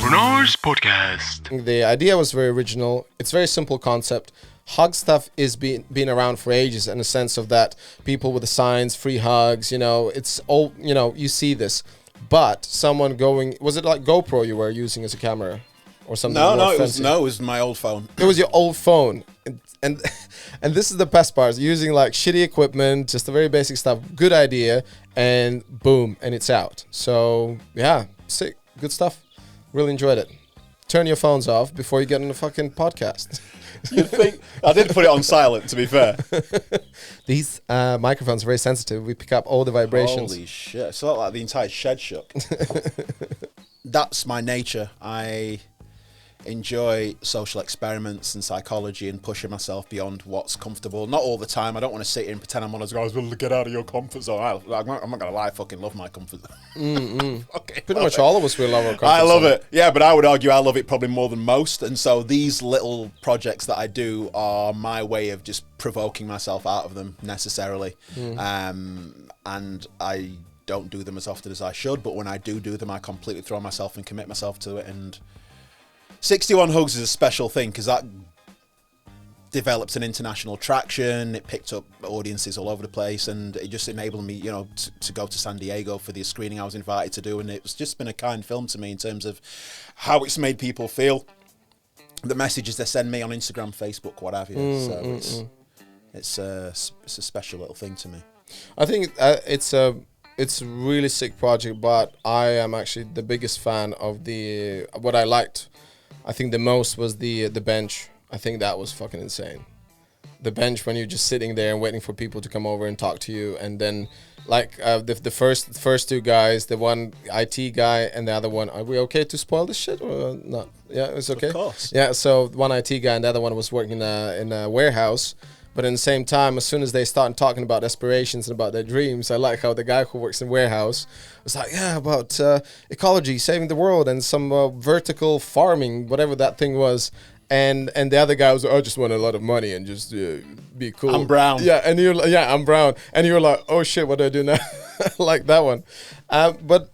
renarspodcast. The idea was very original. It's a very simple concept. Hug stuff is been around for ages in the sense of that people with the signs, free hugs, it's all, you see this. But someone going, was it like GoPro you were using as a camera or something? No, it was my old phone. It was your old phone. And this is the best part, using like shitty equipment, just the very basic stuff, good idea, and boom, and it's out. So yeah, sick, good stuff. Really enjoyed it. Turn your phones off before you get on the fucking podcast. You think I did put it on silent, to be fair. These microphones are very sensitive. We pick up all the vibrations. Holy shit! It's not like the entire shed shook. That's my nature. I enjoy social experiments and psychology and pushing myself beyond what's comfortable. Not all the time. I don't want to sit here and pretend I'm one of those guys who will get out of your comfort zone. I'm not going to lie, I fucking love my comfort zone. Pretty much all of us will love our comfort zone. I love it. Yeah, but I would argue I love it probably more than most. And so these little projects that I do are my way of just provoking myself out of them necessarily. And I don't do them as often as I should. But when I do them, I completely throw myself and commit myself to it. And 61 Hugs is a special thing because that developed an international traction. It picked up audiences all over the place, and it just enabled me, to go to San Diego for the screening I was invited to do. And it's just been a kind film to me in terms of how it's made people feel, the messages they send me on Instagram, Facebook, what have you. It's a special little thing to me. I think it's a really sick project, but I am actually the biggest fan of what I liked. I think the most was the bench. I think that was fucking insane. The bench, when you're just sitting there and waiting for people to come over and talk to you, and then like the first two guys, the one IT guy and the other one. Are we okay to spoil this shit or not? Yeah, it's okay. Of course. Yeah, so one IT guy and the other one was working in a warehouse. But at the same time, as soon as they start talking about aspirations and about their dreams, I like how the guy who works in warehouse was like, yeah, about ecology, saving the world, and some vertical farming, whatever that thing was. And the other guy was like, I just want a lot of money and just be cool. I'm brown. Yeah, and I'm brown. And you were like, oh shit, what do I do now? Like that one. But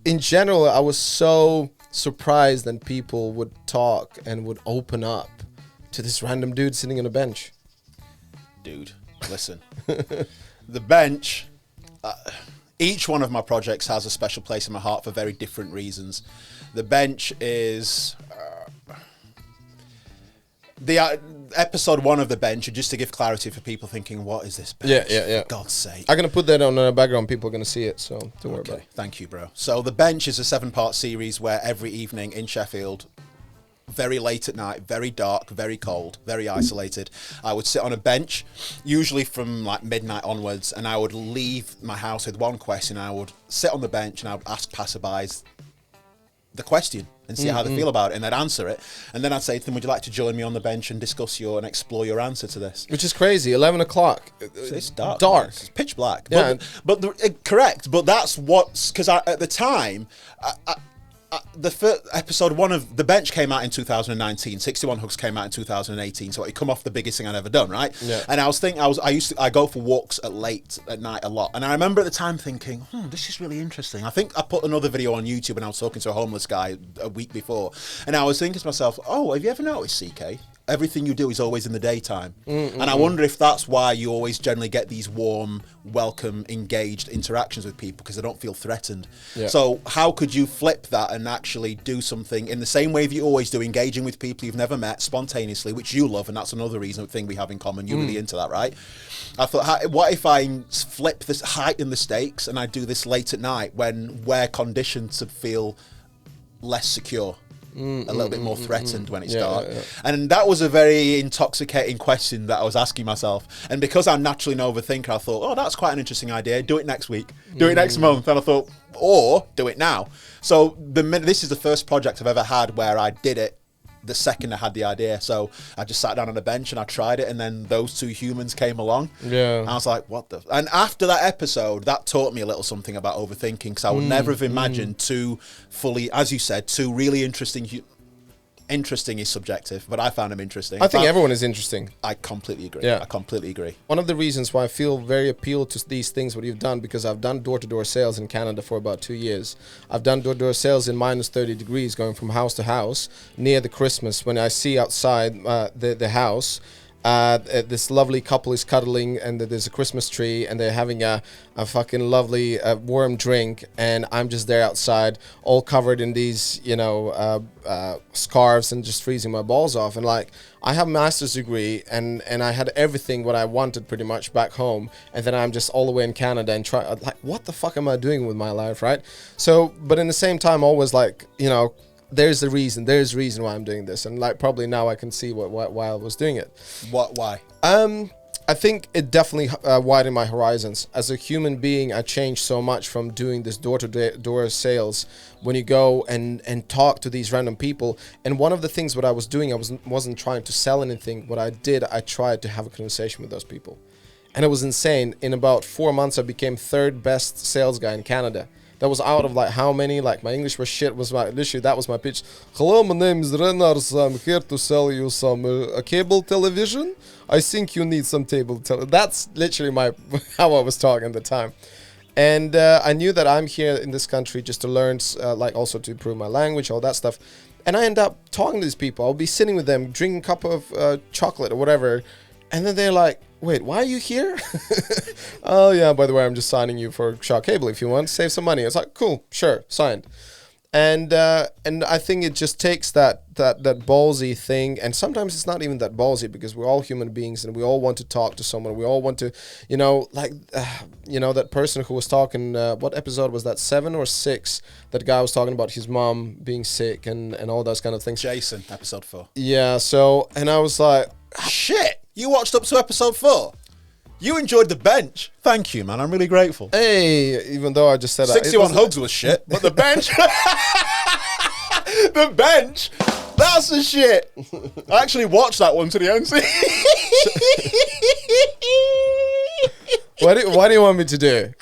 in general, I was so surprised that people would talk and would open up to this random dude sitting on a bench. Dude, listen. The bench, each one of my projects has a special place in my heart for very different reasons. The bench is the episode 1 of the bench, just to give clarity for people thinking, what is this bench? Yeah. For God's sake. I'm going to put that on the background. People are going to see it, so don't worry about it. Thank you, bro. So the bench is a 7-part series where every evening in Sheffield, very late at night, very dark, very cold, very isolated, I would sit on a bench, usually from like midnight onwards, and I would leave my house with one question. I would sit on the bench and I would ask passerbys the question and see how they feel about it, and they'd answer it, and then I'd say to them, would you like to join me on the bench and discuss and explore your answer to this? Which is crazy. 11 o'clock. It's dark. It's pitch black. Yeah. Correct. But that's what's, because at the time, the first episode 1 of The Bench came out in 2019. 61 Hugs came out in 2018. So it come off the biggest thing I'd ever done, right? Yeah. And I was thinking, I go for walks late at night a lot. And I remember at the time thinking, this is really interesting. I think I put another video on YouTube and I was talking to a homeless guy a week before. And I was thinking to myself, have you ever noticed, CK? Everything you do is always in the daytime. And I wonder if that's why you always generally get these warm, welcome, engaged interactions with people, because they don't feel threatened. Yeah. So how could you flip that and actually do something in the same way that you always do, engaging with people you've never met spontaneously, which you love, and that's another thing we have in common. You're really into that, right? I thought, what if I flip this, heighten the stakes, and I do this late at night when we're conditioned to feel less secure? A little bit more threatened when it's dark. Yeah. And that was a very intoxicating question that I was asking myself. And because I'm naturally an overthinker, I thought, that's quite an interesting idea. Do it next week. Do it next month. And I thought, or do it now. So this is the first project I've ever had where I did it the second I had the idea. So I just sat down on a bench and I tried it, and then those two humans came along. Yeah. And I was like, what the... And after that episode, that taught me a little something about overthinking, because I would never have imagined two fully, as you said, two really interesting Interesting is subjective, but I found him interesting. I think everyone is interesting. I completely agree. Yeah. I completely agree. One of the reasons why I feel very appealed to these things, what you've done, because I've done door-to-door sales in Canada for about 2 years. I've done door-to-door sales in minus 30 degrees, going from house to house near the Christmas. When I see outside the house, this lovely couple is cuddling, and there's a Christmas tree, and they're having a fucking lovely warm drink, and I'm just there outside, all covered in these, scarves, and just freezing my balls off. And like, I have a master's degree, and I had everything what I wanted pretty much back home, and then I'm just all the way in Canada and what the fuck am I doing with my life, right? So, but in the same time, always like, there's a reason why I'm doing this, and like probably now I can see why I was doing it. Why? I think it definitely widened my horizons. As a human being, I changed so much from doing this door-to-door sales. When you go and talk to these random people, and one of the things what I was doing, I wasn't trying to sell anything. What I did, I tried to have a conversation with those people, and it was insane. In about 4 months, I became third best sales guy in Canada. That was out of like how many, like my English was shit, literally that was my pitch. Hello, my name is Renars, I'm here to sell you some a cable television. I think you need some cable television. That's literally how I was talking at the time. And I knew that I'm here in this country just to learn, like also to improve my language, all that stuff. And I end up talking to these people. I'll be sitting with them, drinking a cup of chocolate or whatever. And then they're like, wait, why are you here? Oh, yeah, by the way, I'm just signing you for Shaw Cable if you want. Save some money. It's like, cool, sure, signed. And I think it just takes that ballsy thing. And sometimes it's not even that ballsy, because we're all human beings and we all want to talk to someone. We all want to, that person who was talking, what episode was that, 7 or 6? That guy was talking about his mom being sick and all those kind of things. Jason, episode 4. Yeah, so, and I was like, shit, you watched up to episode 4? You enjoyed the bench. Thank you, man. I'm really grateful. Hey, even though I just said 61 hugs was shit, but the bench, the bench, that's the shit. I actually watched that one to the end. What do you want me to do?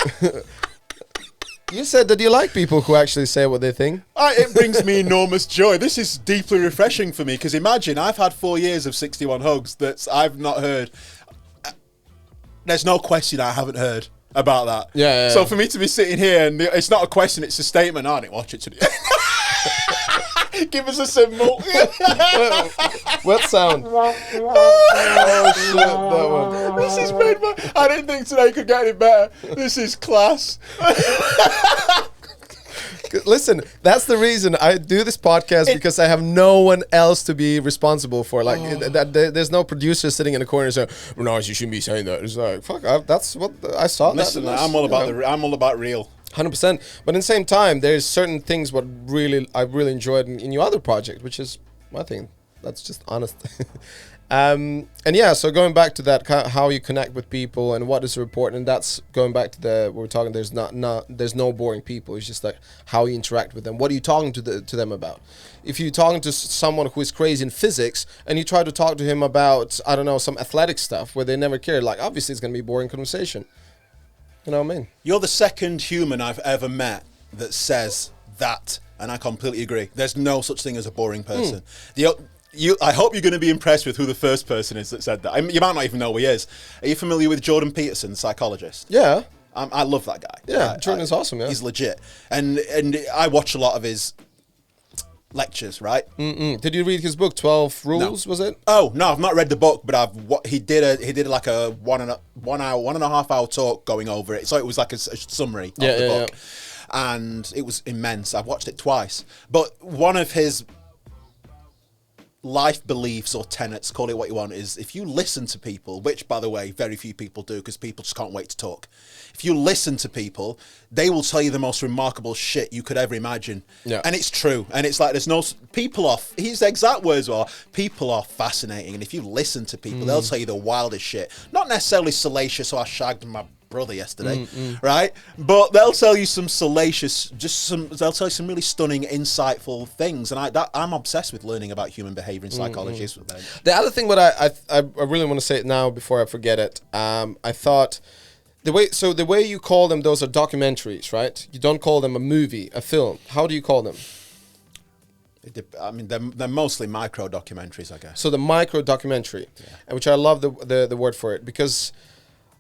You said that you like people who actually say what they think. It brings me enormous joy. This is deeply refreshing for me, because imagine I've had 4 years of 61 hugs that I've not heard. There's no question I haven't heard about that. Yeah. So for me to be sitting here and it's not a question, it's a statement. I didn't watch it to the end. Give us a symbol. What sound? Oh shit, that one. This is made by... I didn't think today could get any better. This is class. Listen, that's the reason I do this podcast, because I have no one else to be responsible for. Like, there's no producer sitting in the corner saying, "No, you shouldn't be saying that." It's like, fuck, that's what I saw. Listen, I'm all about real. 100%. But in the same time, there's certain things what I really enjoyed in your other project, which is my thing. That's just honest. And yeah, so going back to that, how you connect with people and what is important, and that's going back to we're talking. There's there's no boring people. It's just like how you interact with them. What are you talking to them about? If you're talking to someone who is crazy in physics and you try to talk to him about, I don't know, some athletic stuff where they never cared, like obviously it's gonna be a boring conversation. You know what I mean? You're the second human I've ever met that says that, and I completely agree. There's no such thing as a boring person. I hope you're going to be impressed with who the first person is that said that. You might not even know who he is. Are you familiar with Jordan Peterson, the psychologist? Yeah. I love that guy. Yeah, Jordan's awesome, yeah. He's legit. And I watch a lot of his lectures, right? Did you read his book, 12 Rules, was it? Oh, no, I've not read the book, but he did like a 1.5 hour talk going over it. So it was like a summary of the book. Yeah. And it was immense. I've watched it twice. But one of his life beliefs or tenets, call it what you want, is if you listen to people, which by the way very few people do because people just can't wait to talk. If you listen to people, they will tell you the most remarkable shit you could ever imagine. Yeah. And it's true. And it's like there's no people are, his exact words are, people are fascinating, and if you listen to people, they'll tell you the wildest shit. Not necessarily salacious, so I shagged my brother yesterday, right? But they'll tell you some salacious, they'll tell you some really stunning, insightful things, and I'm obsessed with learning about human behavior and psychology. The other thing, what I really want to say it now before I forget it. I thought the way you call them, those are documentaries, right? You don't call them a movie, a film. How do you call them? I mean, they're mostly micro documentaries, I guess. So the micro documentary, which I love the word for it, because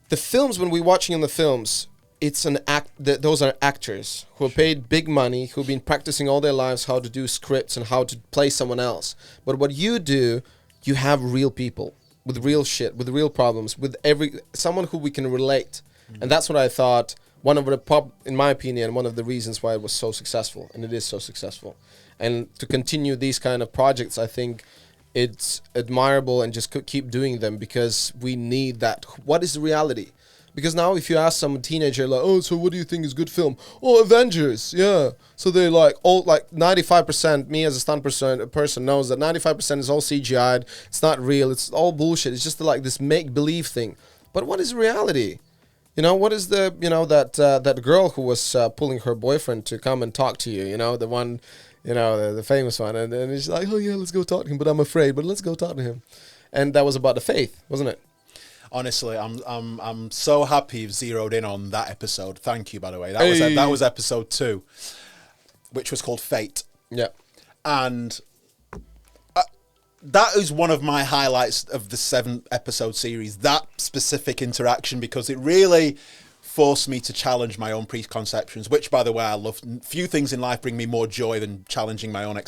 the films, when we're watching the films, it's an act. Those are actors who are paid big money, who've been practicing all their lives how to do scripts and how to play someone else. But what you do, you have real people with real shit, with real problems, with someone who we can relate, and that's what I thought. One of the in my opinion, one of the reasons why it was so successful, and it is so successful. And to continue these kind of projects, I think it's admirable, and just keep doing them, because we need that. What is the reality? Because now if you ask some teenager, like, oh, so what do you think is good film? Oh, Avengers, yeah. So they're like, 95%, me as a stunt person knows that 95% is all CGI'd. It's not real. It's all bullshit. It's just like this make-believe thing. But what is reality? You know, what is that girl who was pulling her boyfriend to come and talk to you, you know, the one... You know, the famous one. And he's like, oh, yeah, let's go talk to him. But I'm afraid. But let's go talk to him. And that was about the faith, wasn't it? Honestly, I'm so happy you've zeroed in on that episode. Thank you, by the way. That was episode 2, which was called Fate. Yeah. And that is one of my highlights of the 7-episode series, that specific interaction, because it really... forced me to challenge my own preconceptions, which, by the way, I love. Few things in life bring me more joy than challenging my own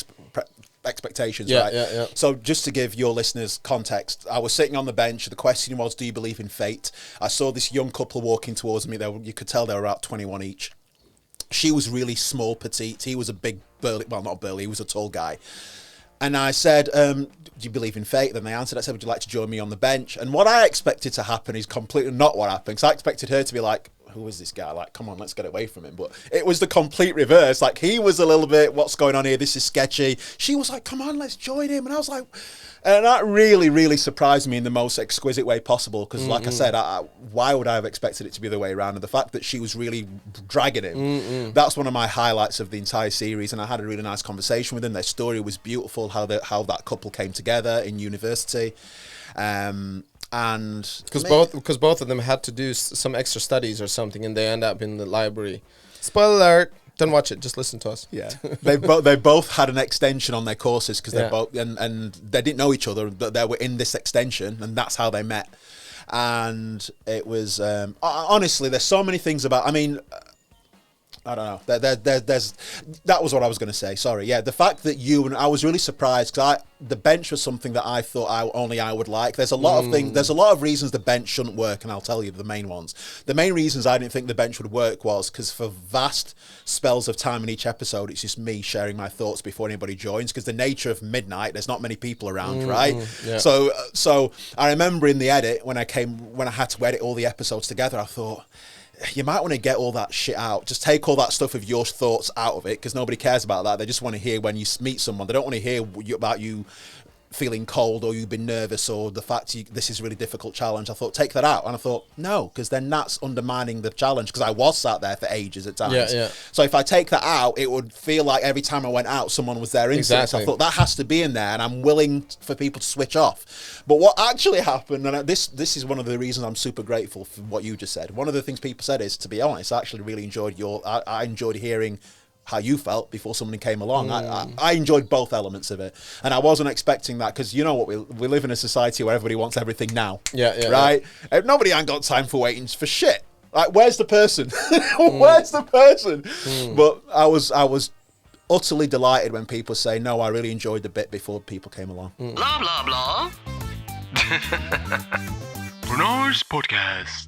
expectations, right? Yeah. So just to give your listeners context, I was sitting on the bench. The question was, do you believe in fate? I saw this young couple walking towards me. You could tell they were about 21 each. She was really small, petite. He was a big, burly, well, not burly, he was a tall guy. And I said, do you believe in fate? Then they answered, I said, would you like to join me on the bench? And what I expected to happen is completely not what happened. Because I expected her to be like, who is this guy? Like, come on, let's get away from him. But it was the complete reverse. Like, he was a little bit, what's going on here? This is sketchy. She was like, come on, let's join him. And I was like, and that really, really surprised me in the most exquisite way possible. Because like I said, why would I have expected it to be the way around? And the fact that she was really dragging him, that's one of my highlights of the entire series. And I had a really nice conversation with them. Their story was beautiful, how that couple came together in university. And because both of them had to do some extra studies or something, and they end up in the library. Spoiler alert! Don't watch it. Just listen to us. Yeah, they both had an extension on their courses because they both and they didn't know each other, but they were in this extension, and that's how they met. And it was honestly, there's so many things about. I mean, I don't know. There's that was what I was going to say. Sorry. Yeah, the fact that I was really surprised because the bench was something that I thought I would like. There's a lot of things. There's a lot of reasons the bench shouldn't work, and I'll tell you the main ones. The main reasons I didn't think the bench would work was because for vast spells of time in each episode, it's just me sharing my thoughts before anybody joins. Because the nature of midnight, there's not many people around, right? Yeah. So I remember in the edit when I had to edit all the episodes together, I thought, you might want to get all that shit out. Just take all that stuff of your thoughts out of it, because nobody cares about that. They just want to hear when you meet someone. They don't want to hear about you feeling cold or you've been nervous or the fact this is a really difficult challenge. I thought, take that out. And I thought, no, because then that's undermining the challenge, because I was sat there for ages at times. Yeah. So if I take that out, it would feel like every time I went out, someone was there instantly. Exactly. So I thought that has to be in there, and I'm willing for people to switch off. But what actually happened, and this is one of the reasons I'm super grateful for what you just said. One of the things people said is, to be honest, I actually really enjoyed I enjoyed hearing how you felt before somebody came along. I enjoyed both elements of it, and I wasn't expecting that, because you know what, we live in a society where everybody wants everything now. Right? Yeah. Nobody ain't got time for waiting for shit. Like, where's the person? Where's the person? But I was utterly delighted when people say, no, I really enjoyed the bit before people came along. Blah blah blah. Renarspodcast.